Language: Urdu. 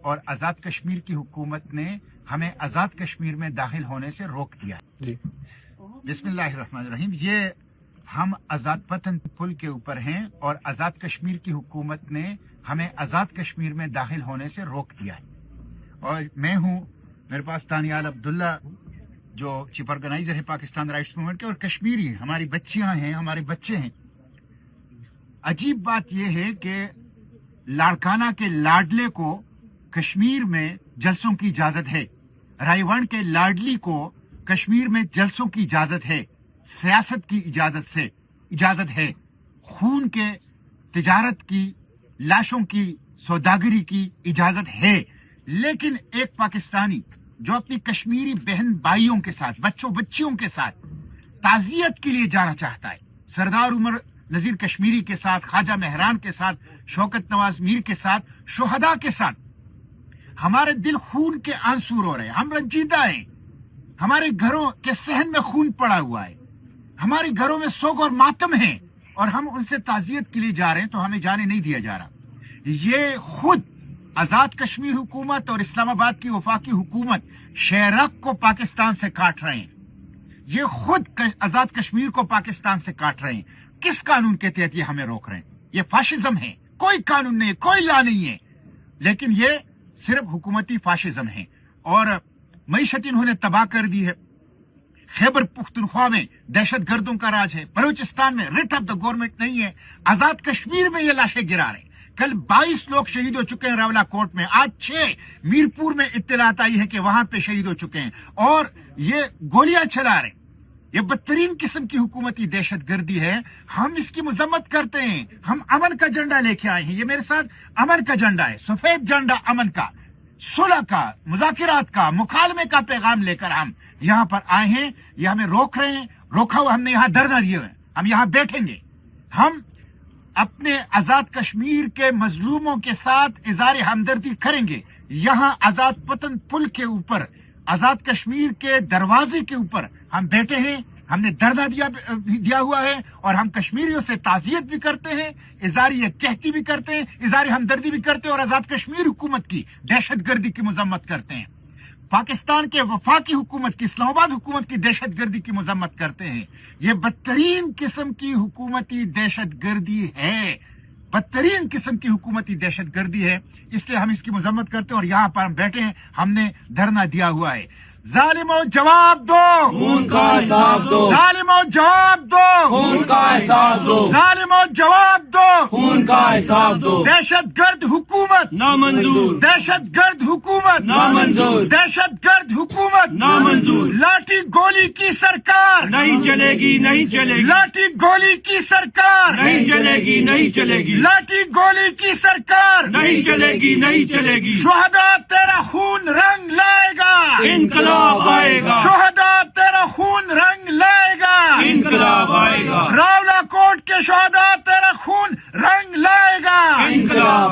اور آزاد کشمیر کی حکومت نے ہمیں آزاد کشمیر میں داخل ہونے سے روک دیا جی بسم اللہ الرحمن الرحیم. یہ ہم آزاد پتن پل کے اوپر ہیں اور آزاد کشمیر کی حکومت نے ہمیں آزاد کشمیر میں داخل ہونے سے روک دیا ہے. اور میں ہوں، میرے پاس دانیال عبداللہ جو چیف آرگنائزر ہے پاکستان رائٹس موومنٹ کے، اور کشمیری ہماری بچیاں ہیں، ہمارے بچے ہیں. عجیب بات یہ ہے کہ لاڑکانہ کے لاڈلے کو کشمیر میں جلسوں کی اجازت ہے، رائیونڈ کے لاڈلی کو کشمیر میں جلسوں کی اجازت ہے، سیاست کی اجازت ہے، خون کے تجارت کی، لاشوں کی سوداگری کی اجازت ہے. لیکن ایک پاکستانی جو اپنی کشمیری بہن بھائیوں کے ساتھ، بچوں بچیوں کے ساتھ تعزیت کے لیے جانا چاہتا ہے، سردار عمر نذیر کشمیری کے ساتھ، خواجہ مہران کے ساتھ، شوکت نواز میر کے ساتھ، شہداء کے ساتھ، ہمارے دل خون کے آنسو رو رہے ہیں، ہم رنجیدہ ہیں، ہمارے گھروں کے صحن میں خون پڑا ہوا ہے، ہمارے گھروں میں سوگ اور ماتم ہے، اور ہم ان سے تعزیت کے لیے جا رہے ہیں تو ہمیں جانے نہیں دیا جا رہا. یہ خود آزاد کشمیر حکومت اور اسلام آباد کی وفاقی حکومت شیرک کو پاکستان سے کاٹ رہے ہیں. یہ خود آزاد کشمیر کو پاکستان سے کاٹ رہے ہیں. کس قانون کے تحت یہ ہمیں روک رہے ہیں؟ یہ فاشزم ہے. کوئی قانون نہیں ہے، کوئی لا نہیں ہے، لیکن یہ صرف حکومتی فاشزم ہے. اور معیشت انہوں نے تباہ کر دی ہے. خیبر پختونخوا میں دہشت گردوں کا راج ہے، بلوچستان میں ریٹ آف دا گورنمنٹ نہیں ہے، آزاد کشمیر میں یہ لاشیں گرا رہے ہیں. کل 22 لوگ شہید ہو چکے ہیں راولا کوٹ میں، آج 6 میرپور میں اطلاعات آئی ہے کہ وہاں پہ شہید ہو چکے ہیں، اور یہ گولیاں چلا رہے ہیں. یہ بدترین قسم کی حکومتی دہشت گردی ہے. ہم اس کی مذمت کرتے ہیں. ہم امن کا جھنڈا لے کے آئے ہیں. یہ میرے ساتھ امن کا جھنڈا ہے، سفید جھنڈا امن کا، صلح کا، مذاکرات کا، مکالمے کا پیغام لے کر ہم یہاں پر آئے ہیں. یہ ہمیں روک رہے ہیں، روکا ہوا ہم نے یہاں دھرنا دیے ہوئے، ہم یہاں بیٹھیں گے. ہم اپنے آزاد کشمیر کے مظلوموں کے ساتھ اظہار ہمدردی کریں گے. یہاں آزاد پتن پل کے اوپر، آزاد کشمیر کے دروازے کے اوپر ہم بیٹھے ہیں. ہم نے دھرنا دیا ہوا ہے، اور ہم کشمیریوں سے تعزیت بھی کرتے ہیں، اظہار یکجہتی بھی کرتے ہیں، اظہار ہمدردی بھی کرتے ہیں، اور آزاد کشمیر حکومت کی دہشت گردی کی مذمت کرتے ہیں. پاکستان کے وفاقی حکومت کی، اسلام آباد حکومت کی دہشت گردی کی مذمت کرتے ہیں. یہ بدترین قسم کی حکومتی دہشت گردی ہے، بدترین قسم کی حکومتی دہشت گردی ہے. اس لیے ہم اس کی مذمت کرتے ہیں، اور یہاں پر ہم بیٹھے ہیں، ہم نے دھرنا دیا ہوا ہے. ظالموں جواب دو، خون کا حساب دو، ظالموں جواب دو، خون کا حساب دو، ظالموں جواب دو، خون کا حساب دو. دہشت گرد حکومت نامنظور، دہشت گرد حکومت نامنظور، دہشت گرد حکومت نامنظور. لاٹھی گولی کی سرکار، نہیں چلے گی، نہیں چلے گی، لاٹھی گولی کی سرکار، نہیں چلے گی، نہیں چلے گی، لاٹھی گولی کی سرکار. نہیں چلے گی، نہیں چلے گی. شہداء تیرا خون رنگ لائے گا، انقلاب آئے گا، شہداء